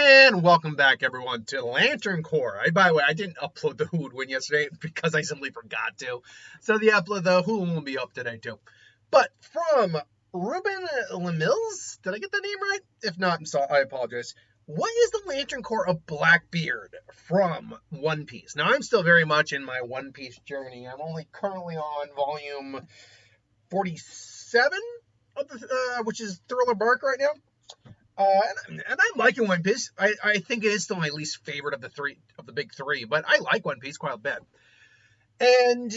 And welcome back, everyone, to Lantern Corp. By the way, I didn't upload the Hulu one yesterday because I simply forgot to. So the Hulu will be up today, too. But from Ruben Lemills, did I get the name right? If not, I apologize. What is the Lantern Corp of BlackBeard from One Piece? Now, I'm still very much in my One Piece journey. I'm only currently on volume 47, which is Thriller Bark right now. And I'm liking One Piece. I think it is still my least favorite of the big three, but I like One Piece quite a bit. And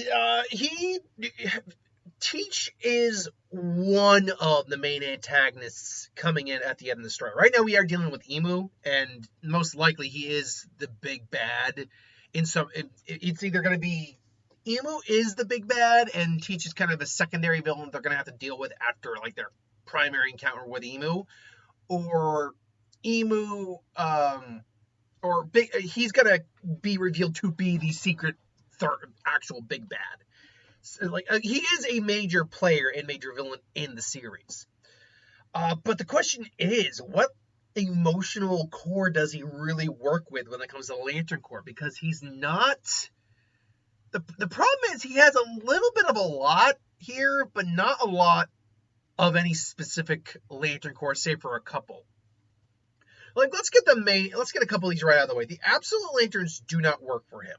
Teach is one of the main antagonists coming in at the end of the story. Right now we are dealing with Emu, and most likely he is the big bad. It's either going to be Emu is the big bad, and Teach is kind of a secondary villain they're going to have to deal with after like their primary encounter with Emu. Or Emu, he's gonna be revealed to be the secret actual big bad. So, he is a major player and major villain in the series. But the question is, what emotional core does he really work with when it comes to Lantern Corp? Because he's not. The problem is he has a little bit of a lot here, but not a lot of any specific Lantern Corps, save for a couple. Let's get a couple of these right out of the way. The Absolute Lanterns do not work for him.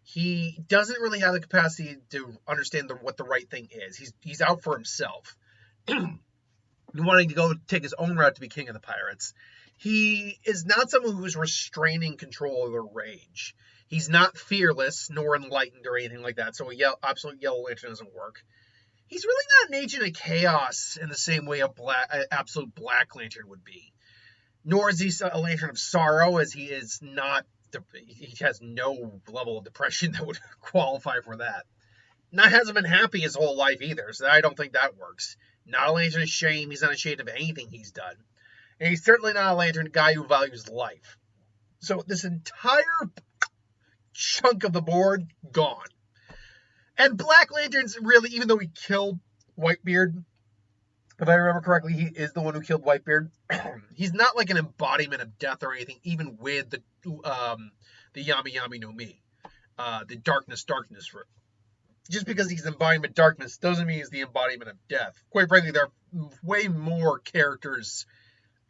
He doesn't really have the capacity to understand what the right thing is. He's out for himself, wanting to go take his own route to be king of the pirates. He is not someone who's restraining control of their rage. He's not fearless nor enlightened or anything like that. So Absolute Yellow Lantern doesn't work. He's really not an agent of chaos in the same way a Absolute Black Lantern would be. Nor is he a Lantern of Sorrow, as he is not. He has no level of depression that would qualify for that. Hasn't been happy his whole life either, so I don't think that works. Not a Lantern of Shame. He's not ashamed of anything he's done. And he's certainly not a Lantern guy who values life. So this entire chunk of the board, gone. And Black Lantern's really, even though he killed Whitebeard, if I remember correctly, he is the one who killed Whitebeard. He's not like an embodiment of death or anything, even with the Yami Yami no Mi, the darkness fruit. Just because he's the embodiment of darkness doesn't mean he's the embodiment of death. Quite frankly, there are way more characters.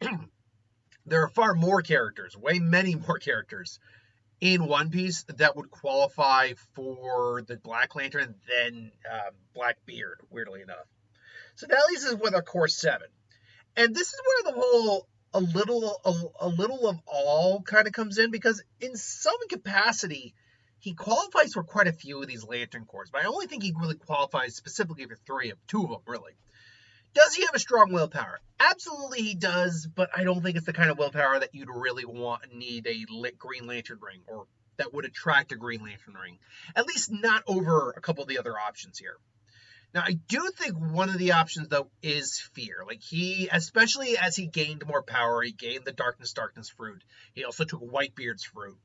There are far more characters, many more characters in One Piece that would qualify for the Black Lantern than BlackBeard, weirdly enough. So that leaves us with our Core 7. And this is where the whole a little of all kind of comes in, because in some capacity, he qualifies for quite a few of these Lantern Corps, but I only think he really qualifies specifically for two of them, really. Does he have a strong willpower? Absolutely he does, but I don't think it's the kind of willpower that you'd really need a Green Lantern ring, or that would attract a Green Lantern ring. At least not over a couple of the other options here. Now, I do think one of the options, though, is fear. Especially as he gained more power, he gained the Darkness fruit. He also took Whitebeard's fruit.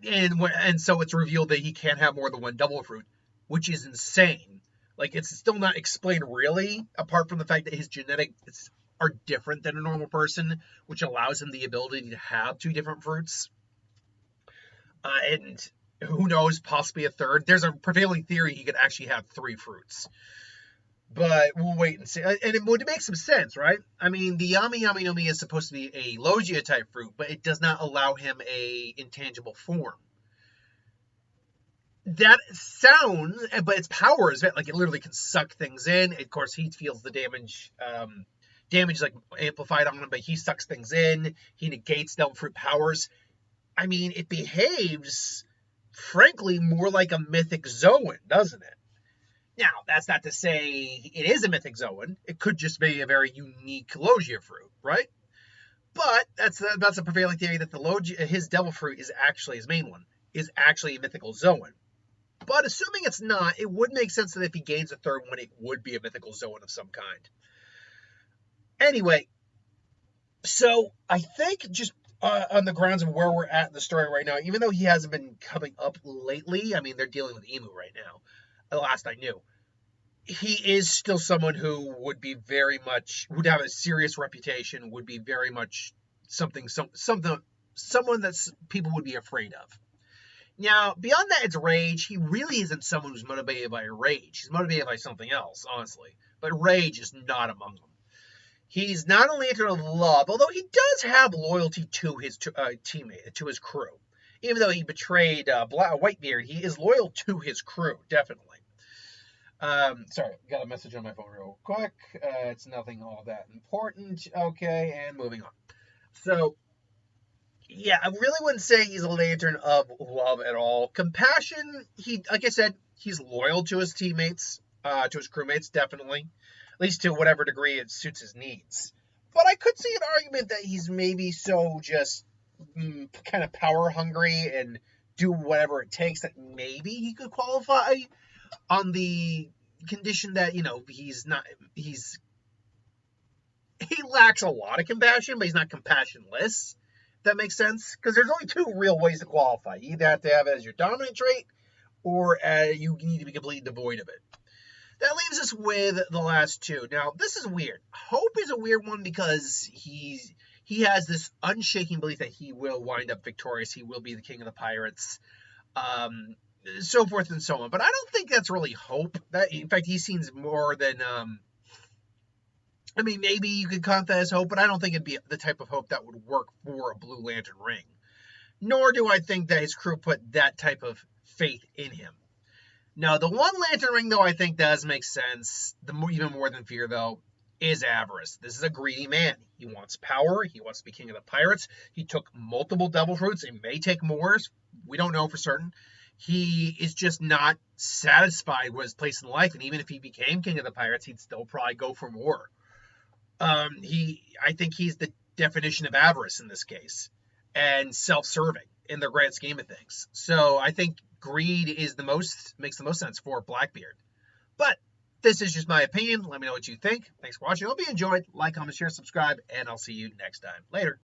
And so it's revealed that he can't have more than one double fruit, which is insane. It's still not explained really, apart from the fact that his genetics are different than a normal person, which allows him the ability to have two different fruits. And who knows, possibly a third. There's a prevailing theory he could actually have three fruits. But we'll wait and see. And it would make some sense, right? I mean, the Yami Yami no Mi is supposed to be a Logia-type fruit, but it does not allow him a intangible form. That sounds, but its power is it literally can suck things in. Of course, he feels the damage. Damage is amplified on him, but he sucks things in. He negates Devil Fruit powers. I mean, it behaves, frankly, more like a Mythic Zoan, doesn't it? Now, that's not to say it is a Mythic Zoan. It could just be a very unique Logia fruit, right? But that's a prevailing theory that his Devil Fruit is actually his main one, is actually a Mythical Zoan. But assuming it's not, it would make sense that if he gains a third one, it would be a Mythical Zoan of some kind. Anyway, so I think just on the grounds of where we're at in the story right now, even though he hasn't been coming up lately, I mean, they're dealing with Emu right now, the last I knew, he is still someone who would have a serious reputation, would be very much something, someone that people would be afraid of. Now, beyond that, it's rage. He really isn't someone who's motivated by rage. He's motivated by something else, honestly. But rage is not among them. He's not a Lantern of Love, although he does have loyalty to his teammate, to his crew. Even though he betrayed Whitebeard, he is loyal to his crew, definitely. Sorry, got a message on my phone real quick. It's nothing all that important. Okay, and moving on. So, yeah, I really wouldn't say he's a Lantern of Love at all. Compassion, like I said, he's loyal to his teammates, to his crewmates, definitely. At least to whatever degree it suits his needs. But I could see an argument that he's maybe so just kind of power hungry and do whatever it takes that maybe he could qualify on the condition that, he lacks a lot of compassion, but he's not compassionless. If that makes sense? Because there's only two real ways to qualify. You either have to have it as your dominant trait, or you need to be completely devoid of it. That leaves us with the last two. Now, this is weird. Hope is a weird one because he has this unshaking belief that he will wind up victorious. He will be the king of the pirates, so forth and so on. But I don't think that's really hope. In fact, he seems more than... maybe you could count that as hope, but I don't think it'd be the type of hope that would work for a Blue Lantern ring. Nor do I think that his crew put that type of faith in him. Now, the one Lantern ring, though, I think does make sense, even more than fear, though, is avarice. This is a greedy man. He wants power. He wants to be king of the pirates. He took multiple devil fruits. He may take more. We don't know for certain. He is just not satisfied with his place in life, and even if he became king of the pirates, he'd still probably go for more. I think he's the definition of avarice in this case, and self-serving in the grand scheme of things. So I think greed makes the most sense for BlackBeard. But this is just my opinion. Let me know what you think. Thanks for watching. I hope you enjoyed. Like, comment, share, subscribe, and I'll see you next time. Later.